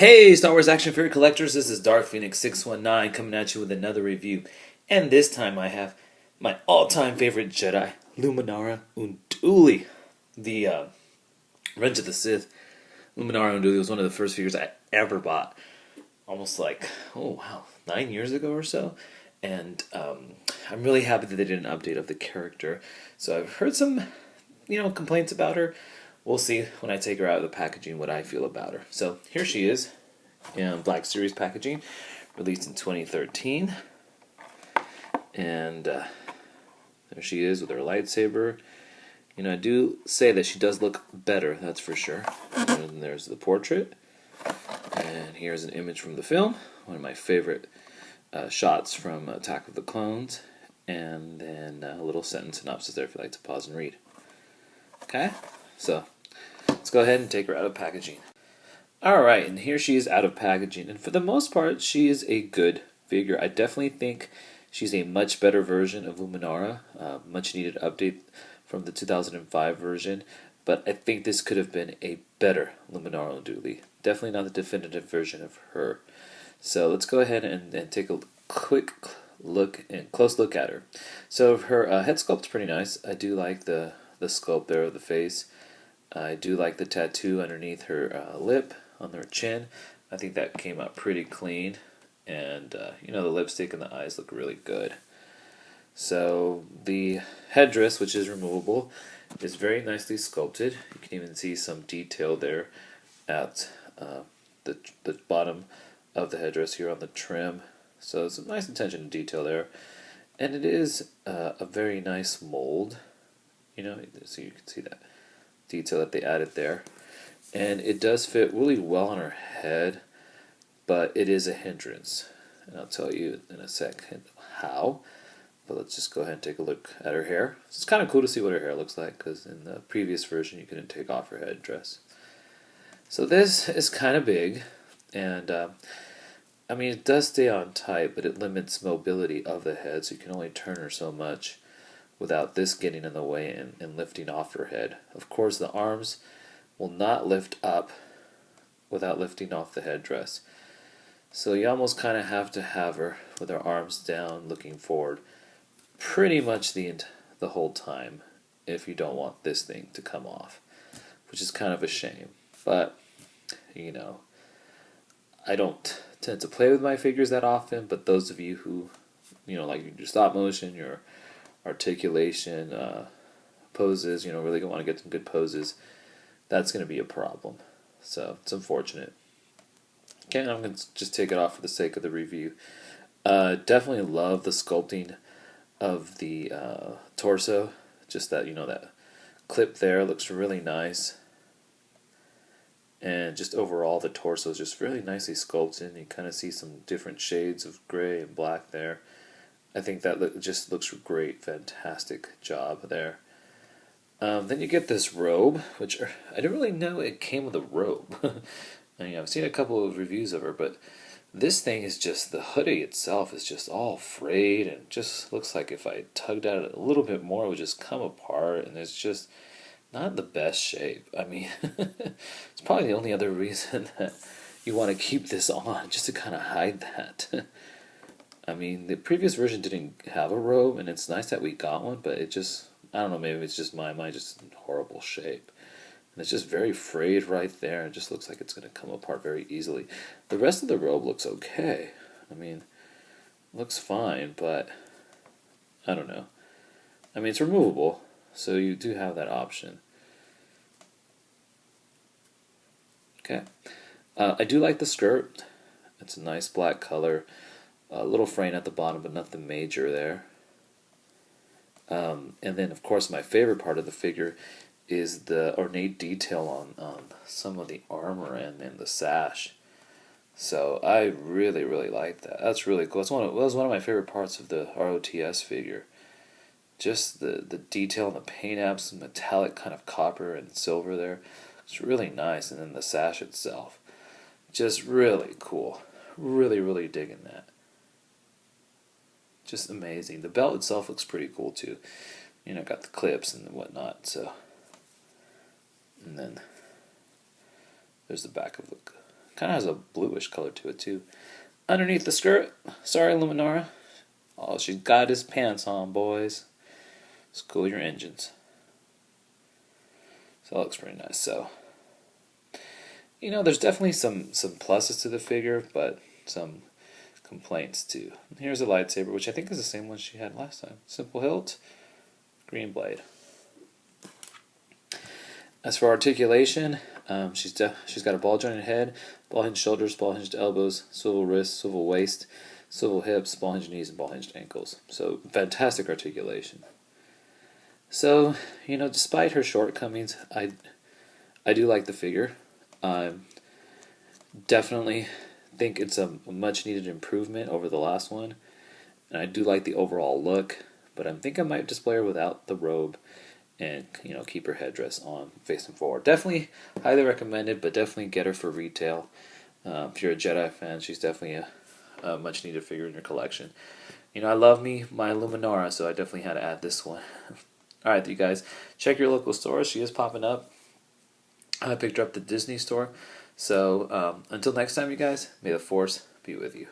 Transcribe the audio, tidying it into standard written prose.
Hey, Star Wars action figure collectors, this is Dark Phoenix 619 coming at you with another review. And this time I have my all-time favorite Jedi, Luminara Unduli. The Revenge of the Sith. Luminara Unduli was one of the first figures I ever bought. Almost like, 9 years ago or so. And I'm really happy that they did an update of the character. So I've heard some, complaints about her. We'll see when I take her out of the packaging what I feel about her. So here she is in Black Series packaging, released in 2013. And there she is with her lightsaber. I do say that she does look better, that's for sure. And there's the portrait. And here's an image from the film, one of my favorite shots from Attack of the Clones. And then a little sentence synopsis there if you'd like to pause and read. Okay? So, let's go ahead and take her out of packaging. Alright, and here she is out of packaging. And for the most part, she is a good figure. I definitely think she's a much better version of Luminara. Much needed update from the 2005 version. But I think this could have been a better Luminara Unduli. Definitely not the definitive version of her. So let's go ahead and take a quick look and close look at her. So her head sculpt's pretty nice. I do like the sculpt there of the face. I do like the tattoo underneath her lip on her chin. I think that came out pretty clean. And, the lipstick and the eyes look really good. So the headdress, which is removable, is very nicely sculpted. You can even see some detail there at the bottom of the headdress here on the trim. So some nice attention to detail there. And it is a very nice mold. So you can see that detail that they added there. And it does fit really well on her head, but it is a hindrance. And I'll tell you in a second how. But let's just go ahead and take a look at her hair. It's kind of cool to see what her hair looks like, because in the previous version you couldn't take off her headdress. So this is kind of big, and it does stay on tight, but it limits mobility of the head, so you can only turn her so much without this getting in the way and lifting off her head. Of course, the arms will not lift up without lifting off the headdress. So you almost kind of have to have her with her arms down, looking forward, pretty much the whole time, if you don't want this thing to come off, which is kind of a shame. But, I don't tend to play with my figures that often, but those of you who, like you do stop motion, your articulation, poses, really want to get some good poses, that's going to be a problem. So it's unfortunate. Okay, I'm going to just take it off for the sake of the review. Definitely love the sculpting of the torso. Just that, that clip there looks really nice. And just overall, the torso is just really nicely sculpted. You kind of see some different shades of gray and black there. I think that just looks great. Fantastic job there. Then you get this robe, which I didn't really know it came with a robe. I've seen a couple of reviews of her, but this thing is just, the hoodie itself is just all frayed and just looks like if I tugged at it a little bit more, it would just come apart, and it's just not the best shape. It's probably the only other reason that you want to keep this on, just to kind of hide that. The previous version didn't have a robe, and it's nice that we got one, but it just, I don't know, maybe it's just my mind, just in horrible shape. And it's just very frayed right there. It just looks like it's going to come apart very easily. The rest of the robe looks okay. Looks fine, but I don't know. It's removable, so you do have that option. Okay. I do like the skirt. It's a nice black color. A little fraying at the bottom, but nothing major there. And then, of course, my favorite part of the figure is the ornate detail on some of the armor and the sash. So I really, really like that. That's really cool. That was one of my favorite parts of the ROTS figure. Just the detail on the paint apps, some metallic kind of copper and silver there. It's really nice. And then the sash itself. Just really cool. Really, really digging that. Just amazing. The belt itself looks pretty cool too. Got the clips and whatnot. So, and then there's the back of the Kind of has a bluish color to it too. Underneath the skirt, sorry Luminara. Oh, she's got his pants on, boys. Let's cool your engines. So that looks pretty nice. So, there's definitely some pluses to the figure, but some complaints too. Here's a lightsaber, which I think is the same one she had last time. Simple hilt, green blade. As for articulation, she's got a ball jointed head, ball hinged shoulders, ball hinged elbows, swivel wrists, swivel waist, swivel hips, ball hinged knees, and ball hinged ankles. So fantastic articulation. So, despite her shortcomings, I do like the figure. Definitely think it's a much needed improvement over the last one. And I do like the overall look, but I think I might display her without the robe and keep her headdress on facing forward. Definitely highly recommended, but definitely get her for retail. If you're a Jedi fan, she's definitely a much needed figure in your collection. I love my Luminara, so I definitely had to add this one. Alright, you guys, check your local stores. She is popping up. I picked her up at the Disney store. So until next time, you guys, may the Force be with you.